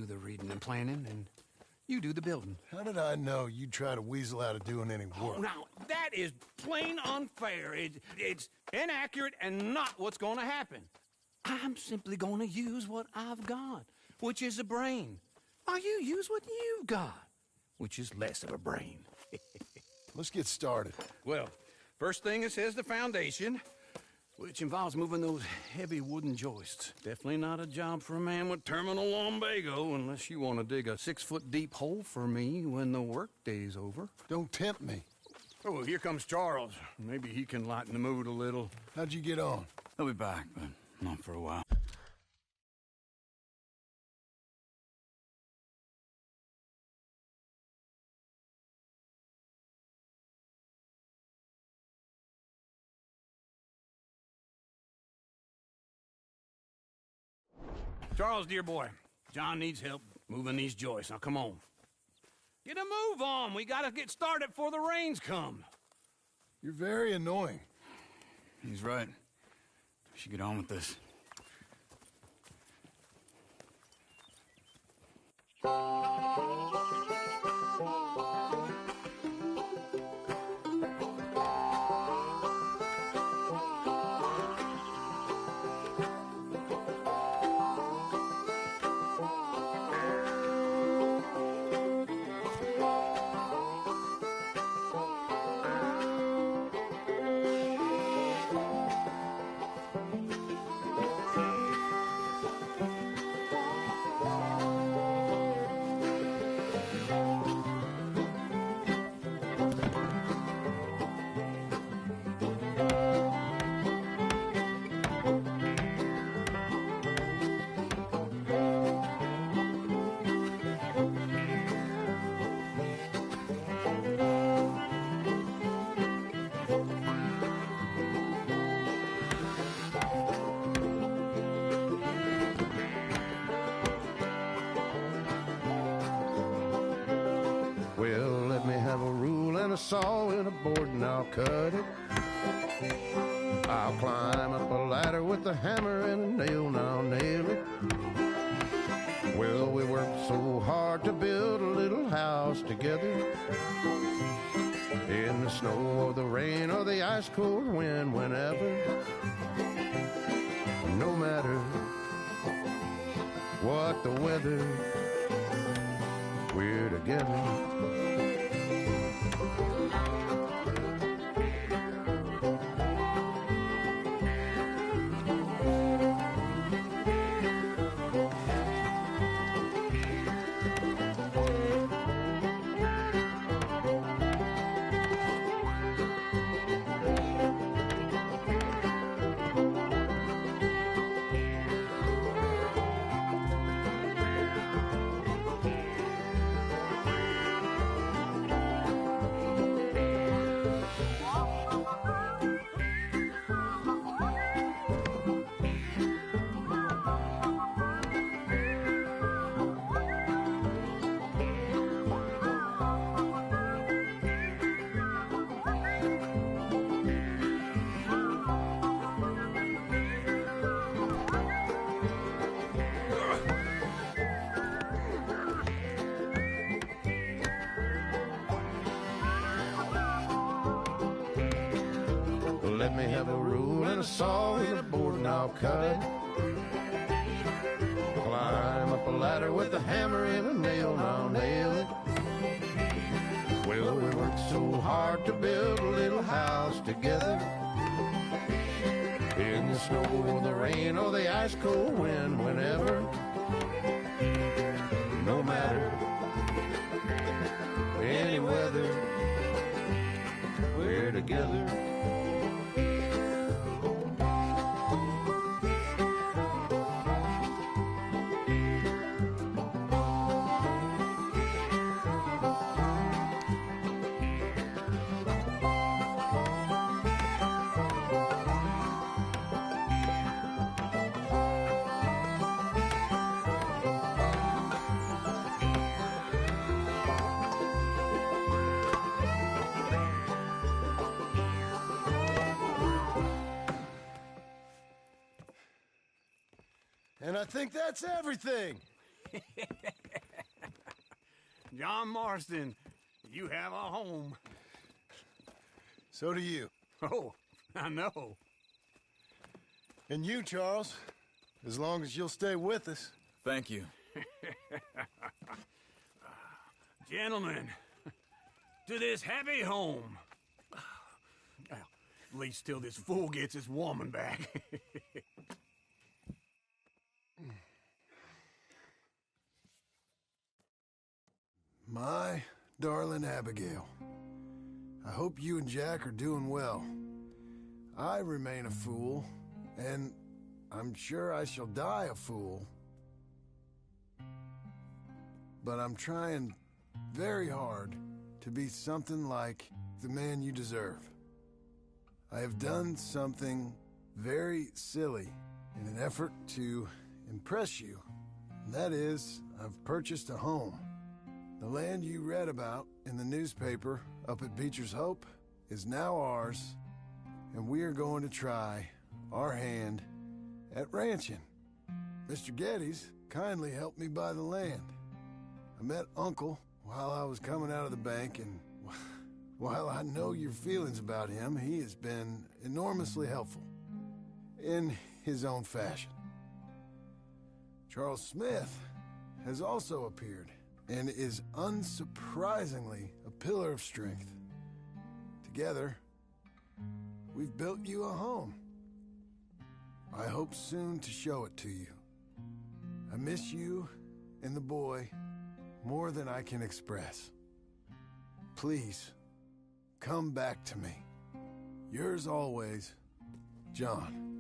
do the reading and planning, and you do the building. How did I know you'd try to weasel out of doing any work? Oh, now, that is plain unfair. It's inaccurate and not what's going to happen. I'm simply going to use what I've got, which is a brain. While you use what you've got, which is less of a brain. Let's get started. Well, first thing it says the foundation, which involves moving those heavy wooden joists. Definitely not a job for a man with terminal lumbago, unless you want to dig a 6-foot deep hole for me when the workday's over. Don't tempt me. Oh, here comes Charles. Maybe he can lighten the mood a little. How'd you get on? He'll be back, but not for a while. Charles, dear boy, John needs help moving these joists. Now, come on. Get a move on. We gotta get started before the rains come. You're very annoying. He's right. We should get on with this. Well, let me have a rule and a saw and a board and I'll cut it. I'll climb up a ladder with a hammer and a nail and I'll nail it. Well, we worked so hard to build a little house together. In the snow or the rain or the ice cold wind, whenever. No matter what the weather, we're together. Let me have a rule and a saw and a board and I'll cut it. Climb up a ladder with a hammer and a nail and I'll nail it. Well, we worked so hard to build a little house together. In the snow or the rain or the ice cold wind, whenever. No matter any weather, we're together. And I think that's everything. John Marston, you have a home. So do you. Oh, I know. And you, Charles. As long as you'll stay with us. Thank you. Gentlemen, to this happy home. Well, at least till this fool gets his woman back. My darling Abigail, I hope you and Jack are doing well. I remain a fool, and I'm sure I shall die a fool. But I'm trying very hard to be something like the man you deserve. I have done something very silly in an effort to impress you. And that is, I've purchased a home. The land you read about in the newspaper up at Beecher's Hope is now ours, and we are going to try our hand at ranching. Mr. Geddes kindly helped me buy the land. I met Uncle while I was coming out of the bank, and while I know your feelings about him, he has been enormously helpful in his own fashion. Charles Smith has also appeared and is unsurprisingly a pillar of strength. Together, we've built you a home. I hope soon to show it to you. I miss you and the boy more than I can express. Please, come back to me. Yours always, John.